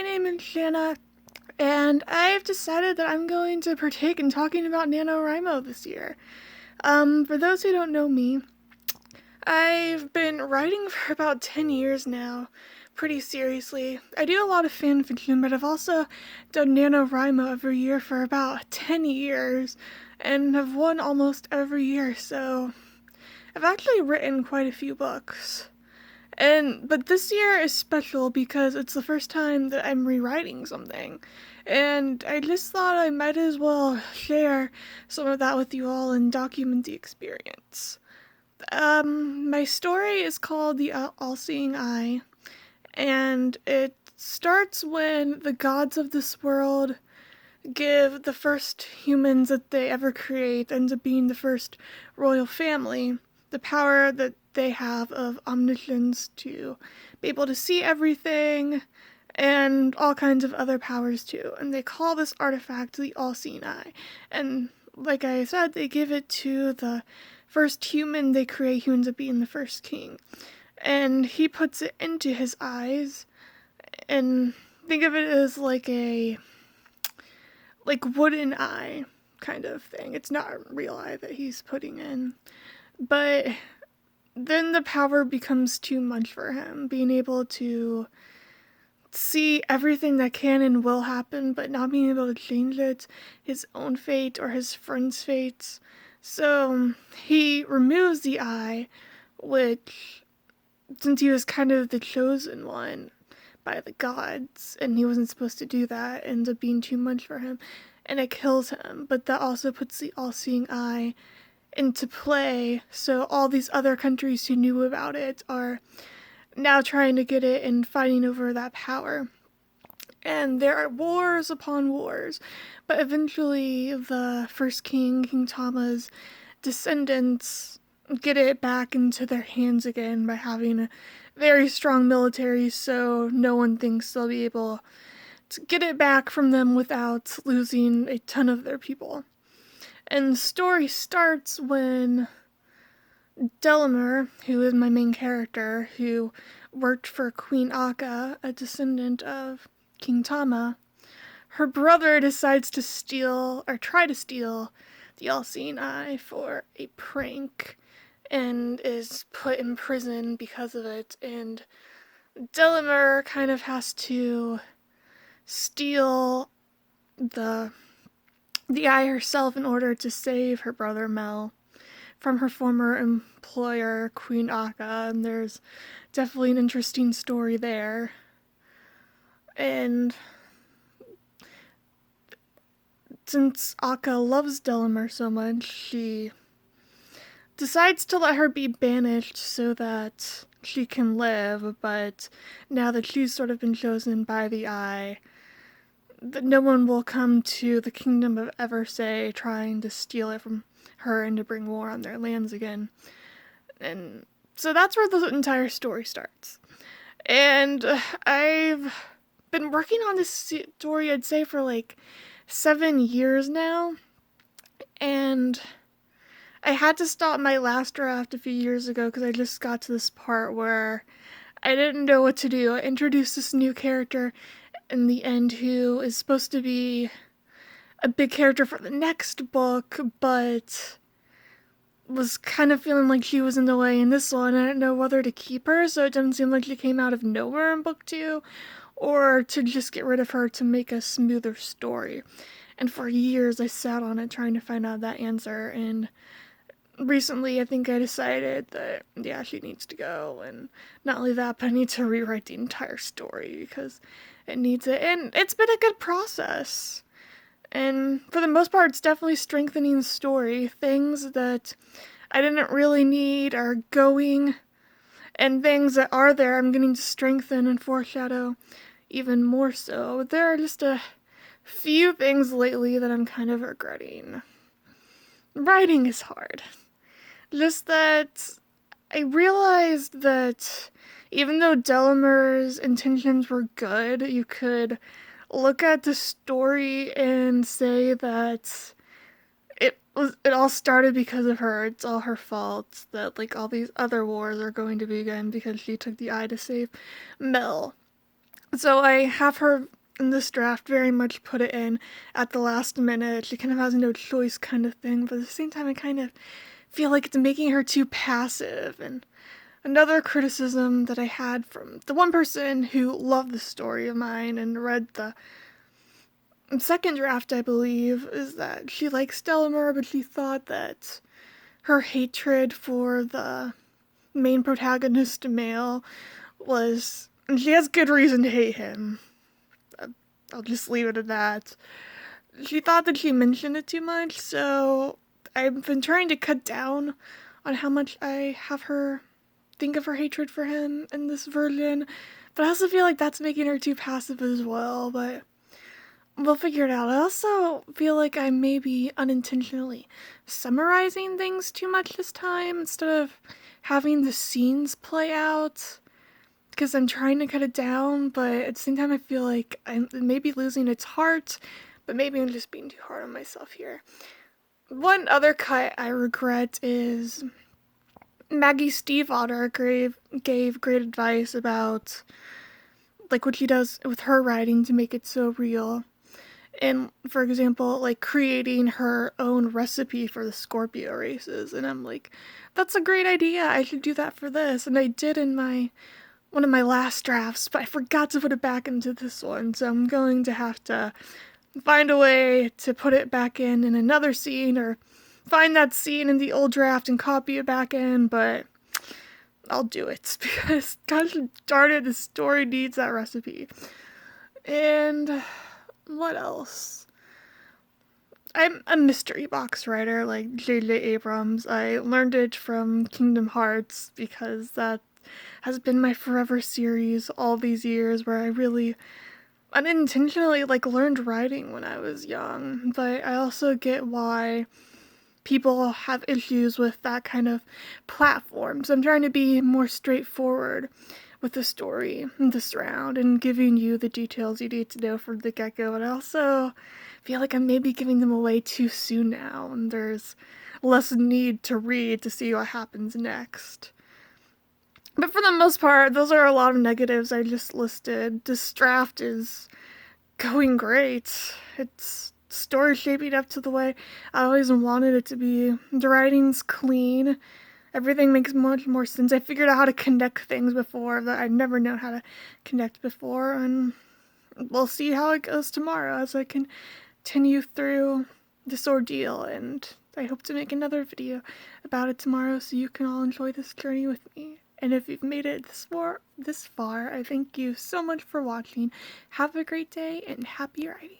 my name is Shanna, and I've decided that I'm going to partake in talking about NaNoWriMo this year. For those who don't know me, I've been writing for about 10 years now, pretty seriously. I do a lot of fan fiction, but I've also done NaNoWriMo every year for about 10 years, and have won almost every year, so I've actually written quite a few books. But this year is special because it's the first time that I'm rewriting something. And I just thought I might as well share some of that with you all and document the experience. My story is called The All-Seeing Eye, and it starts when the gods of this world give the first humans that they ever create, ends up being the first royal family, the power that they have of omniscience to be able to see everything and all kinds of other powers too. And they call this artifact the All-Seeing Eye. And like I said, they give it to the first human they create, who ends up being the first king. And he puts it into his eyes, and think of it as like a wooden eye kind of thing. It's not a real eye that he's putting in. But then the power becomes too much for him, being able to see everything that can and will happen, but not being able to change it, his own fate or his friends' fates. So he removes the eye, which, since he was kind of the chosen one by the gods, and he wasn't supposed to do that, ends up being too much for him, and it kills him. But that also puts the all-seeing eye into play, so all these other countries who knew about it are now trying to get it and fighting over that power. And there are wars upon wars, but eventually the first king, King Tama's descendants, get it back into their hands again by having a very strong military, so no one thinks they'll be able to get it back from them without losing a ton of their people. And the story starts when Delamer, who is my main character, who worked for Queen Akka, a descendant of King Tama, her brother decides to steal, or try to steal, the All-Seeing Eye for a prank, and is put in prison because of it. And Delamer kind of has to steal the eye herself in order to save her brother Mel from her former employer, Queen Akka, and there's definitely an interesting story there. And since Akka loves Delamer so much, she decides to let her be banished so that she can live, but now that she's sort of been chosen by the Eye, that no one will come to the kingdom of Eversay trying to steal it from her and to bring war on their lands again. And so that's where the entire story starts. And I've been working on this story, I'd say, for like 7 years now. And I had to stop my last draft a few years ago because I just got to this part where I didn't know what to do. I introduced this new character in the end who is supposed to be a big character for the next book, but was kind of feeling like she was in the way in this one. I didn't know whether to keep her, so it doesn't seem like she came out of nowhere in book 2, or to just get rid of her to make a smoother story. And for years I sat on it trying to find out that answer, and recently I think I decided that, yeah, she needs to go. And not only that, but I need to rewrite the entire story because it needs it. And it's been a good process. And for the most part, it's definitely strengthening the story. Things that I didn't really need are going, and things that are there I'm getting to strengthen and foreshadow even more so. There are just a few things lately that I'm kind of regretting. Writing is hard. Just that I realized that even though Delamer's intentions were good, you could look at the story and say that it all started because of her. It's all her fault that like all these other wars are going to begin because she took the eye to save Mel. So I have her in this draft very much put it in at the last minute. She kind of has no choice kind of thing, but at the same time I kind of feel like it's making her too passive. And another criticism that I had from the one person who loved the story of mine and read the second draft, I believe, is that she likes Delamere, but she thought that her hatred for the main protagonist male was, and she has good reason to hate him. I'll just leave it at that. She thought that she mentioned it too much, so I've been trying to cut down on how much I have her think of her hatred for him in this version, but I also feel like that's making her too passive as well, but we'll figure it out. I also feel like I may be unintentionally summarizing things too much this time instead of having the scenes play out because I'm trying to cut it down, but at the same time I feel like I'm maybe losing its heart, but maybe I'm just being too hard on myself here. One other cut I regret is Maggie Stiefvater gave great advice about like what she does with her writing to make it so real. And for example, like creating her own recipe for the Scorpio races. And I'm like, that's a great idea. I should do that for this. And I did in one of my last drafts, but I forgot to put it back into this one. So I'm going to have to find a way to put it back in another scene or find that scene in the old draft and copy it back in, but I'll do it because gosh darn it, the story needs that recipe. And what else? I'm a mystery box writer like J.J. Abrams. I learned it from Kingdom Hearts because that has been my forever series all these years where I really unintentionally like learned writing when I was young. But I also get why people have issues with that kind of platform. So I'm trying to be more straightforward with the story this round and giving you the details you need to know from the get-go. But I also feel like I'm maybe giving them away too soon now, and there's less need to read to see what happens next. But for the most part, those are a lot of negatives I just listed. This draft is going great. It's story shaping up to the way I always wanted it to be. The writing's clean. Everything makes much more sense. I figured out how to connect things before that I'd never known how to connect before, and we'll see how it goes tomorrow as I continue through this ordeal, and I hope to make another video about it tomorrow so you can all enjoy this journey with me. And if you've made it this far, I thank you so much for watching. Have a great day and happy writing.